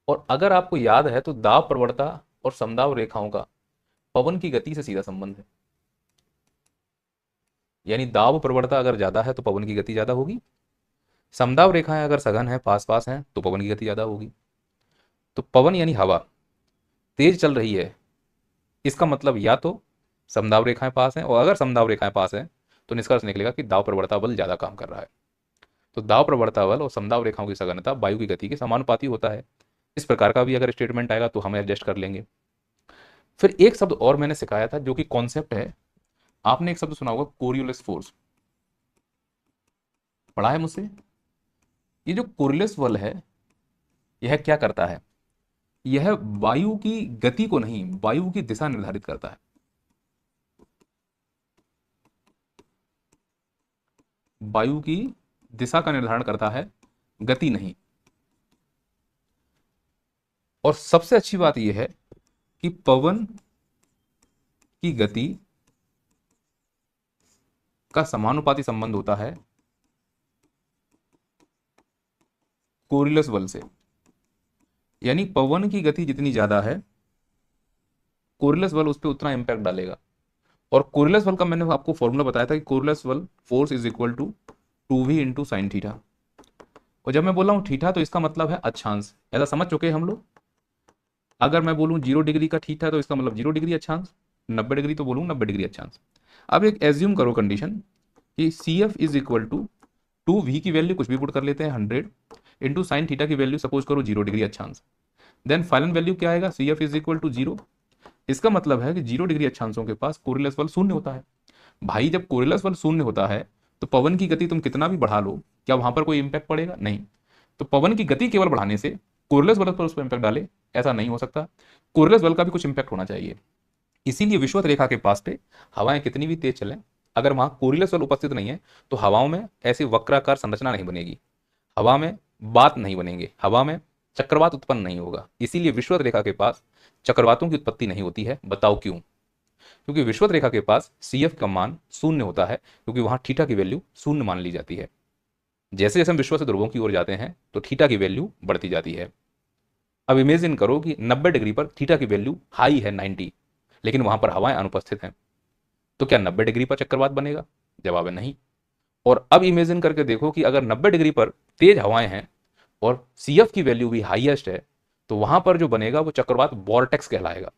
और अगर आपको याद है तो दाब प्रवणता और समदाब रेखाओं का पवन की गति से सीधा संबंध है। यानी दाब प्रवणता अगर ज्यादा है तो पवन की गति ज्यादा होगी, समदाब रेखाएं अगर सघन है, पास पास हैं, तो पवन की गति ज्यादा होगी। तो पवन यानी हवा तेज चल रही है, इसका मतलब या तो समदाब रेखाएं पास हैं, और अगर समदाब रेखाएं पास हैं तो निष्कर्ष निकलेगा कि दाब प्रवणता बल ज्यादा काम कर रहा है। तो दाब प्रवणता बल और समदाब रेखाओं की सघनता वायु की गति के समानुपाती होता है। इस प्रकार का भी अगर स्टेटमेंट आएगा तो हम एडजस्ट कर लेंगे। फिर एक शब्द और मैंने सिखाया था जो कि कॉन्सेप्ट है। आपने एक शब्द सुना होगा, कोरियोलिस फोर्स, पढ़ा है मुझसे? ये जो कोरियोलिस बल है, यह क्या करता है? यह वायु की गति को नहीं, वायु की दिशा निर्धारित करता है। वायु की दिशा का निर्धारण करता है, गति नहीं। और सबसे अच्छी बात यह है कि पवन की गति का समानुपाती संबंध होता है कोरियोलिस बल से। यानी पवन की गति जितनी ज्यादा है, कोरियोलिस बल उस पर उतना इंपैक्ट डालेगा। और कोरियोलिस बल का मैंने आपको फॉर्मूला बताया था कि कोरियोलिस बल force is equal to 2v into sine theta. और जब मैं बोला हूं थीटा तो इसका मतलब है अक्षांश, ऐसा समझ चुके हैं हम लोग। अगर मैं बोलूं 0 डिग्री का थीटा तो इसका मतलब 0 डिग्री अक्षांश, 90 डिग्री तो बोलूँ 90 डिग्री अक्षांश। अब एक एज्यूम करो कंडीशन कि C F is equal to 2v की वैल्यू कुछ भी पुट कर लेते हैं 100 इंटू साइन थीटा की वैल्यू सपोज करो 0 डिग्री अक्षांश। देन फाइनल वैल्यू क्या आएगा? C F is equal to 0। इसका मतलब है कि 0 डिग्री अक्षांशों के पास कोरियोलिस बल शून्य होता है। भाई जब कोरियोलिस बल शून्य होता है तो पवन की गति तुम कितना भी बढ़ा लो, क्या वहां पर कोई इंपैक्ट पड़ेगा? नहीं। तो पवन की गति केवल बढ़ाने से कोरियोलिस बल पर उस पर इंपैक्ट डाले, ऐसा नहीं हो सकता। कोरियोलिस बल का भी कुछ इंपैक्ट होना चाहिए। इसीलिए विषुवत रेखा के पास पे हवाएं कितनी भी तेज चलें, अगर वहां कोरियोलिस बल उपस्थित नहीं है तो हवाओं में ऐसी वक्राकार संरचना नहीं बनेगी, हवा में बात नहीं बनेंगे, हवा में चक्रवात उत्पन्न नहीं होगा। इसीलिए विषुवत रेखा के पास चक्रवातों की उत्पत्ति नहीं होती है। बताओ क्यों? क्योंकि विषुवत रेखा के पास सी एफ का मान शून्य होता है, क्योंकि वहां थीटा की वैल्यू शून्य मान ली जाती है। जैसे जैसे हम विश्व से ध्रुवों की ओर जाते हैं तो थीटा की वैल्यू बढ़ती जाती है। अब इमेजिन करो कि 90 डिग्री पर थीटा की वैल्यू हाई है 90, लेकिन वहां पर हवाएं अनुपस्थित हैं, तो क्या 90 डिग्री पर चक्रवात बनेगा? जवाब है नहीं। और अब इमेजिन करके देखो कि अगर 90 डिग्री पर तेज हवाएं हैं और सी एफ की वैल्यू भी हाईएस्ट है, तो वहां पर जो बनेगा वो चक्रवात वॉर्टेक्स कहलाएगा।